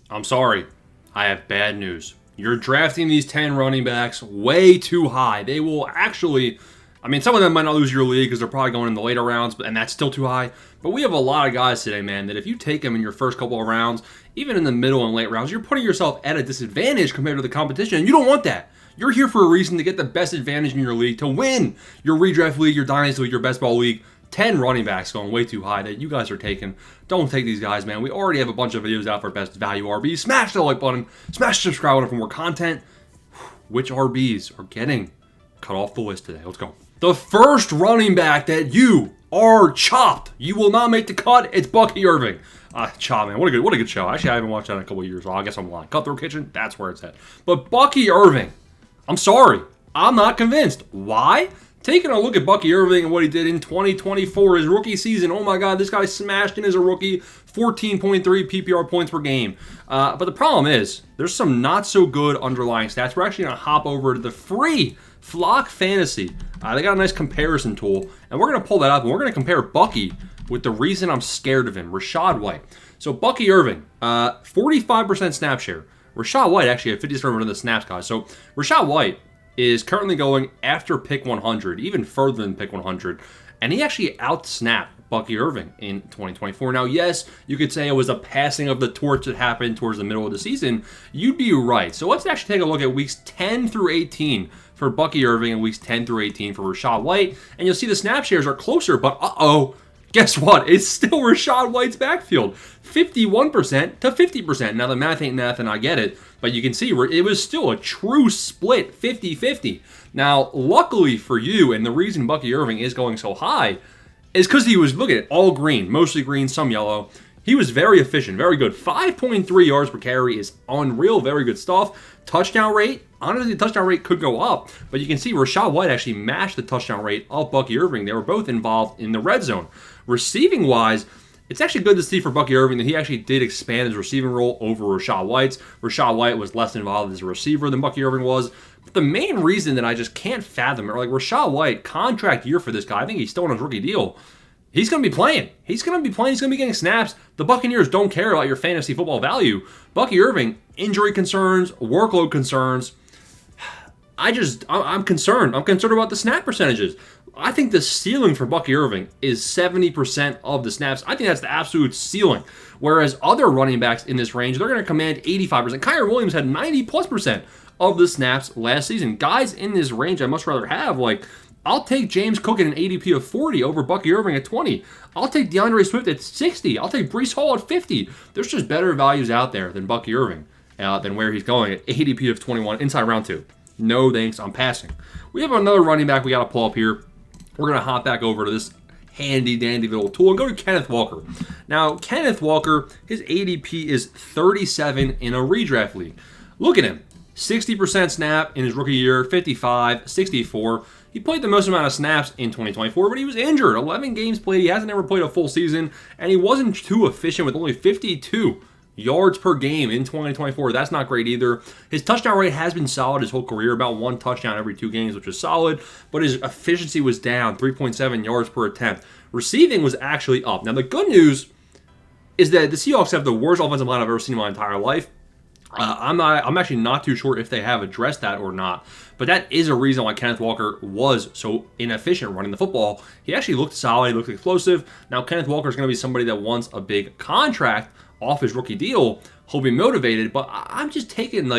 I'm sorry. I have bad news. You're drafting these 10 running backs way too high. They will actually, some of them might not lose your league because they're probably going in the later rounds, and that's still too high. But we have a lot of guys today, man, that if you take them in your first couple of rounds, even in the middle and late rounds, you're putting yourself at a disadvantage compared to the competition, and you don't want that. You're here for a reason to get the best advantage in your league, to win your redraft league, your dynasty league, your best ball league. 10 running backs going way too high that you guys are taking. Don't take these guys, man. We already have a bunch of videos out for best value RBs. Smash the like button. Smash the subscribe button for more content. Which RBs are getting cut off the list today? Let's go. The first running back that you are chopped. You will not make the cut. It's Bucky Irving. Chop, man. What a good show. Actually, I haven't watched that in a couple of years. Well, I guess I'm lying. Cutthroat Kitchen, that's where it's at. But Bucky Irving, I'm sorry. I'm not convinced. Why? Taking a look at Bucky Irving and what he did in 2024, his rookie season. Oh my God, this guy smashed in as a rookie, 14.3 PPR points per game. But the problem is, there's some not so good underlying stats. We're actually going to hop over to the free Flock Fantasy. They got a nice comparison tool, and we're going to pull that up, and we're going to compare Bucky with the reason I'm scared of him, Rachaad White. So Bucky Irving, 45% snap share. Rachaad White actually had 57% of the snaps, guys. So Rachaad White is currently going after pick 100, even further than pick 100, and he actually outsnapped Bucky Irving in 2024. Now, yes, you could say it was a passing of the torch that happened towards the middle of the season. You'd be right. So let's actually take a look at weeks 10 through 18 for Bucky Irving and weeks 10 through 18 for Rachaad White, and you'll see the snap shares are closer, but guess what? It's still Rachaad White's backfield. 51% to 50%. Now, the math ain't math, and I get it, but you can see it was still a true split, 50-50. Now, luckily for you, and the reason Bucky Irving is going so high is because he was, look at it, all green, mostly green, some yellow. He was very efficient, very good. 5.3 yards per carry is unreal, very good stuff. Touchdown rate, honestly, the touchdown rate could go up, but you can see Rachaad White actually matched the touchdown rate of Bucky Irving. They were both involved in the red zone. Receiving-wise, it's actually good to see for Bucky Irving that he actually did expand his receiving role over Rachaad White's. Rachaad White was less involved as a receiver than Bucky Irving was. But the main reason that I just can't fathom it, Rachaad White, contract year for this guy, I think he's still on his rookie deal. He's going to be playing. He's going to be playing. He's going to be getting snaps. The Buccaneers don't care about your fantasy football value. Bucky Irving, injury concerns, workload concerns. I'm concerned. I'm concerned about the snap percentages. I think the ceiling for Bucky Irving is 70% of the snaps. I think that's the absolute ceiling. Whereas other running backs in this range, they're going to command 85%. Kyren Williams had 90+% of the snaps last season. Guys in this range, I much rather have, I'll take James Cook at an ADP of 40 over Bucky Irving at 20. I'll take DeAndre Swift at 60. I'll take Breece Hall at 50. There's just better values out there than Bucky Irving, than where he's going at ADP of 21 inside round 2. No thanks, I'm passing. We have another running back we got to pull up here. We're going to hop back over to this handy-dandy little tool and go to Kenneth Walker. Now, Kenneth Walker, his ADP is 37 in a redraft league. Look at him. 60% snap in his rookie year, 55, 64. He played the most amount of snaps in 2024, but he was injured. 11 games played. He hasn't ever played a full season, and he wasn't too efficient with only 52 yards per game in 2024. That's not great either. His touchdown rate has been solid his whole career, about 1 touchdown every 2 games, which is solid, but his efficiency was down, 3.7 yards per attempt. Receiving was actually up. Now, the good news is that the Seahawks have the worst offensive line I've ever seen in my entire life. I'm actually not too sure if they have addressed that or not, but that is a reason why Kenneth Walker was so inefficient running the football. He actually looked solid, he looked explosive. Now, Kenneth Walker is going to be somebody that wants a big contract off his rookie deal. He'll be motivated, but I'm just taking,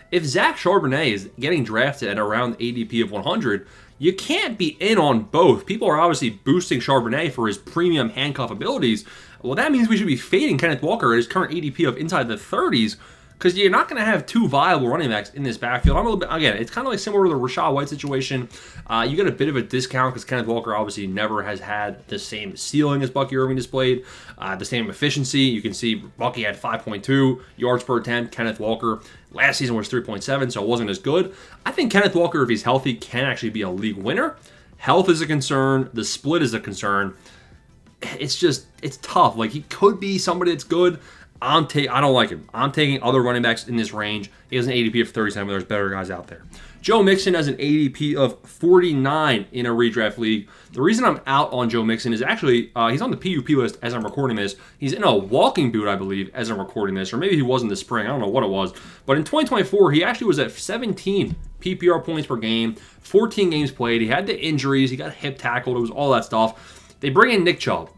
if Zach Charbonnet is getting drafted at around ADP of 100, you can't be in on both. People are obviously boosting Charbonnet for his premium handcuff abilities. Well, that means we should be fading Kenneth Walker at his current ADP of inside the 30s, because you're not going to have 2 viable running backs in this backfield. I'm a little bit, again, it's kind of similar to the Rachaad White situation. You get a bit of a discount because Kenneth Walker obviously never has had the same ceiling as Bucky Irving displayed, the same efficiency. You can see Bucky had 5.2 yards per attempt. Kenneth Walker last season was 3.7, so it wasn't as good. I think Kenneth Walker, if he's healthy, can actually be a league winner. Health is a concern. The split is a concern. It's tough. He could be somebody that's good. I don't like him. I'm taking other running backs in this range. He has an ADP of 37. There's better guys out there. Joe Mixon has an ADP of 49 in a redraft league. The reason I'm out on Joe Mixon is actually he's on the PUP list as I'm recording this. He's in a walking boot, I believe, as I'm recording this, or maybe he was in the spring. I don't know what it was. But in 2024, he actually was at 17 PPR points per game, 14 games played. He had the injuries. He got hip tackled. It was all that stuff. They bring in Nick Chubb.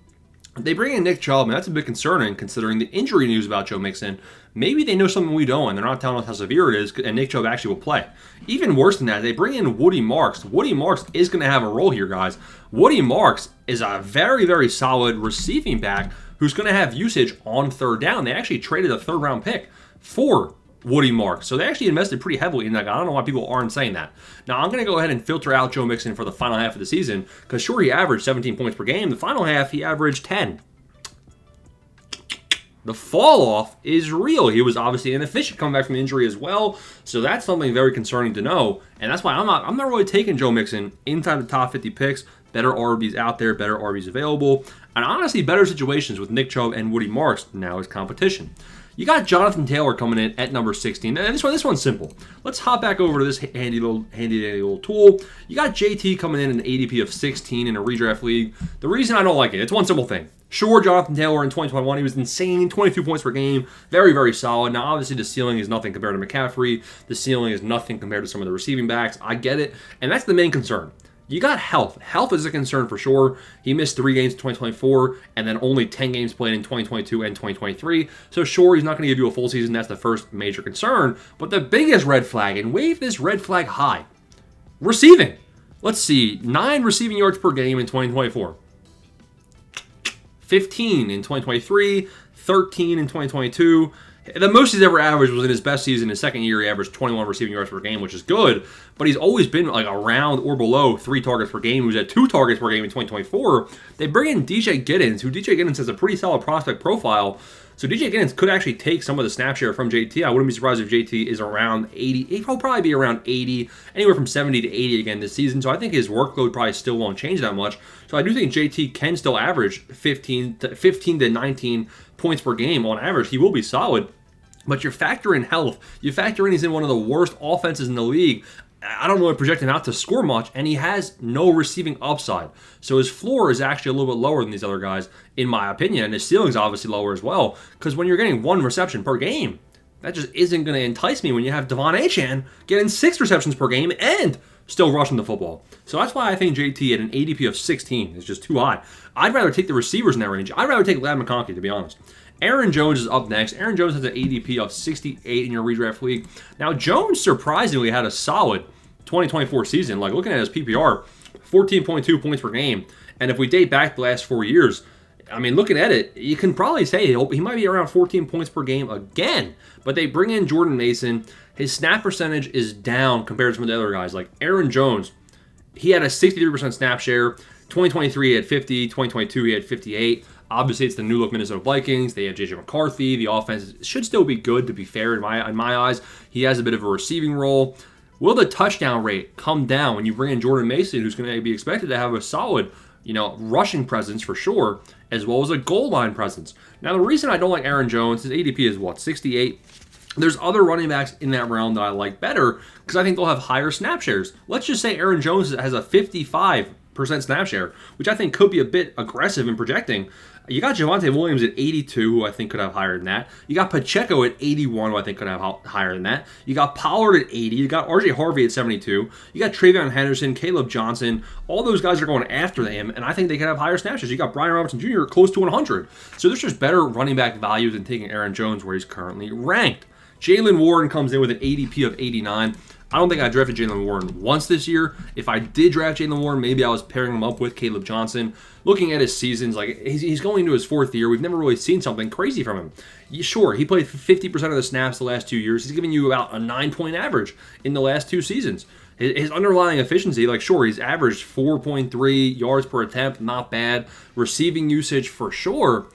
And that's a bit concerning considering the injury news about Joe Mixon. Maybe they know something we don't, and they're not telling us how severe it is, and Nick Chubb actually will play. Even worse than that, they bring in Woody Marks. Woody Marks is going to have a role here, guys. Woody Marks is a very, very solid receiving back who's going to have usage on third down. They actually traded a third-round pick for Woody Marks. So they actually invested pretty heavily in that guy. I don't know why people aren't saying that. Now, I'm going to go ahead and filter out Joe Mixon for the final half of the season because, sure, he averaged 17 points per game. The final half, he averaged 10. The fall off is real. He was obviously inefficient coming back from injury as well. So that's something very concerning to know. And that's why I'm not really taking Joe Mixon inside the top 50 picks. Better RBs out there, better RBs available. And honestly, better situations with Nick Chubb and Woody Marks now as competition. You got Jonathan Taylor coming in at number 16. And this one's simple. Let's hop back over to this handy little tool. You got JT coming in an ADP of 16 in a redraft league. The reason I don't like it, it's one simple thing. Sure, Jonathan Taylor in 2021, he was insane, 22 points per game, very, very solid. Now, obviously, the ceiling is nothing compared to McCaffrey. The ceiling is nothing compared to some of the receiving backs. I get it, and that's the main concern. You got health. Health is a concern for sure. He missed 3 games in 2024 and then only 10 games played in 2022 and 2023. So sure, he's not going to give you a full season. That's the first major concern. But the biggest red flag, and wave this red flag high, receiving. Let's see, 9 receiving yards per game in 2024. 15 in 2023, 13 in 2022. The most he's ever averaged was in his best season. His second year, he averaged 21 receiving yards per game, which is good. But he's always been like around or below 3 targets per game. He was at 2 targets per game in 2024. They bring in DJ Giddens, who DJ Giddens has a pretty solid prospect profile. So DJ Giddens could actually take some of the snap share from JT. I wouldn't be surprised if JT is around 80. He'll probably be around 80, anywhere from 70 to 80 again this season. So I think his workload probably still won't change that much. So I do think JT can still average 15 to 19 points per game on average. He will be solid. But you factor in health. You factor in he's in one of the worst offenses in the league. I don't really project him out to score much, and he has no receiving upside. So his floor is actually a little bit lower than these other guys, in my opinion, and his ceiling is obviously lower as well, because when you're getting 1 reception per game, that just isn't going to entice me when you have Devon Achane getting 6 receptions per game and still rushing the football. So that's why I think JT at an ADP of 16 is just too high. I'd rather take the receivers in that range. I'd rather take Ladd McConkey, to be honest. Aaron Jones is up next. Aaron Jones has an ADP of 68 in your redraft league. Now, Jones surprisingly had a solid 2024 season. Like, looking at his PPR, 14.2 points per game. And if we date back the last 4 years, I mean, looking at it, you can probably say he might be around 14 points per game again. But they bring in Jordan Mason. His snap percentage is down compared to some of the other guys. Like Aaron Jones, he had a 63% snap share. 2023, he had 50. 2022, he had 58. Obviously, it's the new look Minnesota Vikings. They have J.J. McCarthy. The offense should still be good, to be fair, in my eyes. He has a bit of a receiving role. Will the touchdown rate come down when you bring in Jordan Mason, who's going to be expected to have a solid, rushing presence for sure, as well as a goal line presence? Now, the reason I don't like Aaron Jones, his ADP is 68. There's other running backs in that realm that I like better because I think they'll have higher snap shares. Let's just say Aaron Jones has a 55% snap share, which I think could be a bit aggressive in projecting. You got Javonte Williams at 82, who I think could have higher than that. You got Pacheco at 81, who I think could have higher than that. You got Pollard at 80. You got RJ Harvey at 72. You got Travion Henderson, Caleb Johnson. All those guys are going after him, and I think they could have higher snap shares. You got Brian Robinson Jr. close to 100. So there's just better running back value than taking Aaron Jones where he's currently ranked. Jaylen Warren comes in with an ADP of 89. I don't think I drafted Jaylen Warren once this year. If I did draft Jaylen Warren, maybe I was pairing him up with Caleb Johnson. Looking at his seasons, like he's going into his 4th year. We've never really seen something crazy from him. Sure, he played 50% of the snaps the last 2 years. He's giving you about a 9-point average in the last 2 seasons. His underlying efficiency, he's averaged 4.3 yards per attempt, not bad. Receiving usage for sure.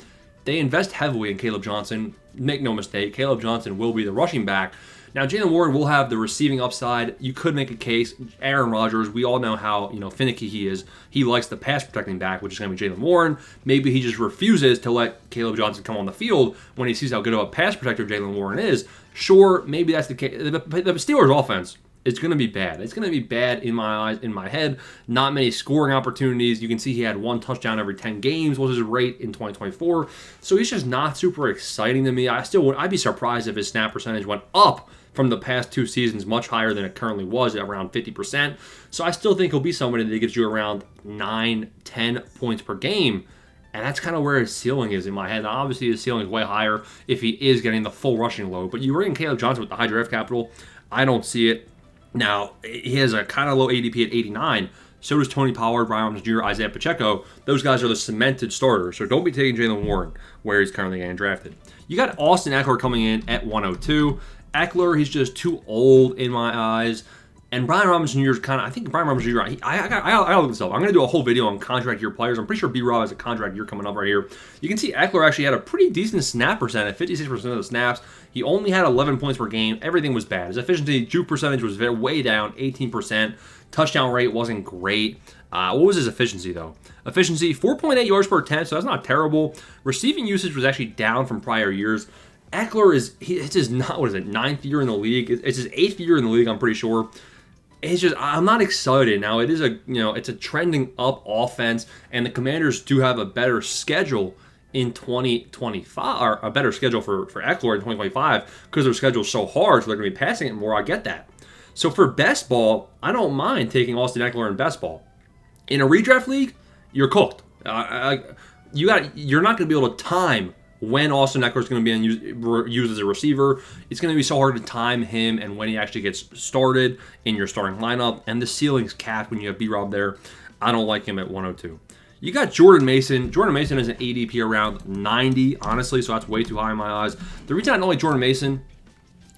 They invest heavily in Caleb Johnson. make no mistake, Caleb Johnson will be the rushing back. Now, Jaylen Warren will have the receiving upside. You could make a case. Aaron Rodgers, we all know how finicky he is. He likes the pass protecting back, which is going to be Jaylen Warren. Maybe he just refuses to let Caleb Johnson come on the field when he sees how good of a pass protector Jaylen Warren is. Sure, maybe that's the case. The Steelers' offense, it's going to be bad. It's going to be bad in my eyes, in my head. Not many scoring opportunities. You can see he had 1 touchdown every 10 games was his rate in 2024. So he's just not super exciting to me. I'd be surprised if his snap percentage went up from the past 2 seasons, much higher than it currently was at around 50%. So I still think he'll be somebody that gives you around 9, 10 points per game. And that's kind of where his ceiling is in my head. Now, obviously, his ceiling is way higher if he is getting the full rushing load. But you bring in Caleb Johnson with the high draft capital, I don't see it. Now, he has a kind of low ADP at 89. So does Tony Pollard, Brian Robinson Jr., Isaiah Pacheco. Those guys are the cemented starters. So don't be taking Jaylen Warren where he's currently getting drafted. You got Austin Eckler coming in at 102. Eckler, he's just too old in my eyes. And Brian Robinson Jr. I think Brian Robinson Jr., I gotta look this up. I'm going to do a whole video on contract year players. I'm pretty sure B-Rob has a contract year coming up right here. You can see Eckler actually had a pretty decent snap percentage, 56% of the snaps. He only had 11 points per game. Everything was bad. His efficiency, juke percentage was way down, 18%. Touchdown rate wasn't great. What was his efficiency, though? Efficiency, 4.8 yards per attempt, so that's not terrible. Receiving usage was actually down from prior years. Eckler it's his ninth year in the league. It's his 8th year in the league, I'm pretty sure. It's just, I'm not excited. Now, it's a trending up offense, and the Commanders do have a better schedule in 2025, or a better schedule for Eckler in 2025, because their schedule's so hard, so they're going to be passing it more. I get that. So for best ball, I don't mind taking Austin Eckler in best ball. In a redraft league, you're cooked. You're not going to be able to time when Austin Eckler is going to be used as a receiver. It's going to be so hard to time him and when he actually gets started in your starting lineup. And the ceiling's capped when you have B-Rob there. I don't like him at 102. You got Jordan Mason. Jordan Mason is an ADP around 90, honestly, so that's way too high in my eyes. The reason I don't like Jordan Mason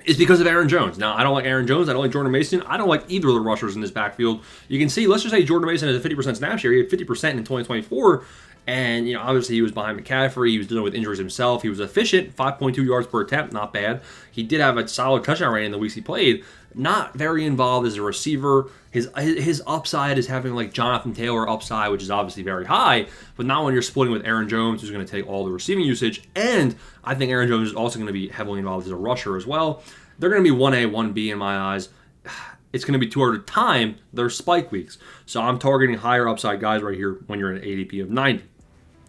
is because of Aaron Jones. Now, I don't like Aaron Jones. I don't like Jordan Mason. I don't like either of the rushers in this backfield. You can see, let's just say Jordan Mason has a 50% snap share. He had 50% in 2024. And, obviously he was behind McCaffrey. He was dealing with injuries himself. He was efficient, 5.2 yards per attempt, not bad. He did have a solid touchdown rate in the weeks he played. Not very involved as a receiver. His upside is having like Jonathan Taylor upside, which is obviously very high, but not when you're splitting with Aaron Jones, who's going to take all the receiving usage. And I think Aaron Jones is also going to be heavily involved as a rusher as well. They're going to be 1A, 1B in my eyes. It's going to be too hard to time their spike weeks. So I'm targeting higher upside guys right here when you're at an ADP of 90.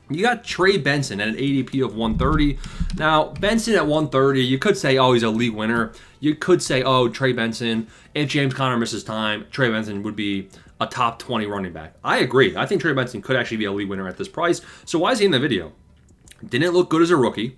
You got Trey Benson at an ADP of 130. Now, Benson at 130, you could say, oh, he's a league winner. You could say, oh, Trey Benson, if James Conner misses time, Trey Benson would be a top 20 running back. I agree. I think Trey Benson could actually be a league winner at this price. So why is he in the video? Didn't look good as a rookie.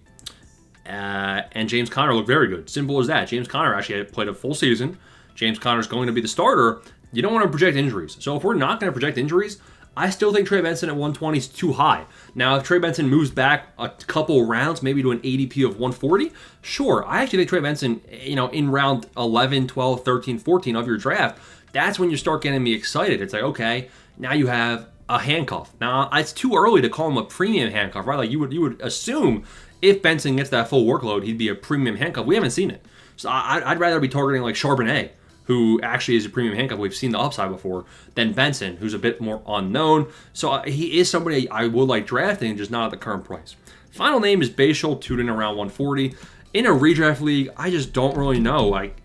And James Conner looked very good. Simple as that. James Conner actually had played a full season. James Conner is going to be the starter. You don't want to project injuries. So if we're not going to project injuries, I still think Trey Benson at 120 is too high. Now, if Trey Benson moves back a couple rounds, maybe to an ADP of 140, sure. I actually think Trey Benson, in round 11, 12, 13, 14 of your draft, that's when you start getting me excited. It's like, okay, now you have a handcuff. Now, it's too early to call him a premium handcuff, right? Like you would assume if Benson gets that full workload, he'd be a premium handcuff. We haven't seen it. So I'd rather be targeting like Charbonnet, who actually is a premium handcuff. We've seen the upside before, than Benson, who's a bit more unknown. So he is somebody I would like drafting, just not at the current price. Final name is Bashal Tuden around 140. In a redraft league, I just don't really know. Like,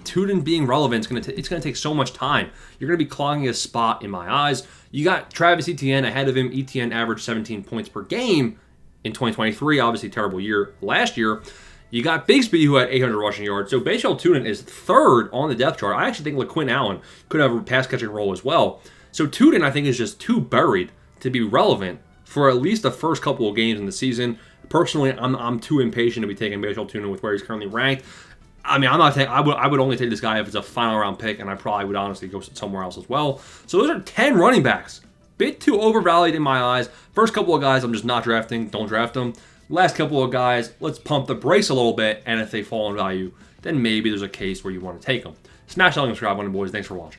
Tuden being relevant, it's gonna take so much time. You're gonna be clogging a spot in my eyes. You got Travis Etienne ahead of him. Etienne averaged 17 points per game in 2023. Obviously, terrible year last year. You got Bigsby, who had 800 rushing yards. So Bashal Tuden is third on the depth chart. I actually think LaQuinn Allen could have a pass-catching role as well. So Tuden, I think, is just too buried to be relevant for at least the first couple of games in the season. Personally, I'm too impatient to be taking Bashal Tuden with where he's currently ranked. I mean, I'm not taking. I would only take this guy if it's a final round pick, and I probably would honestly go somewhere else as well. So those are 10 running backs. Bit too overvalued in my eyes. First couple of guys, I'm just not drafting. Don't draft them. Last couple of guys, let's pump the brakes a little bit, and if they fall in value, then maybe there's a case where you want to take them. Smash that like and subscribe, boys. Thanks for watching.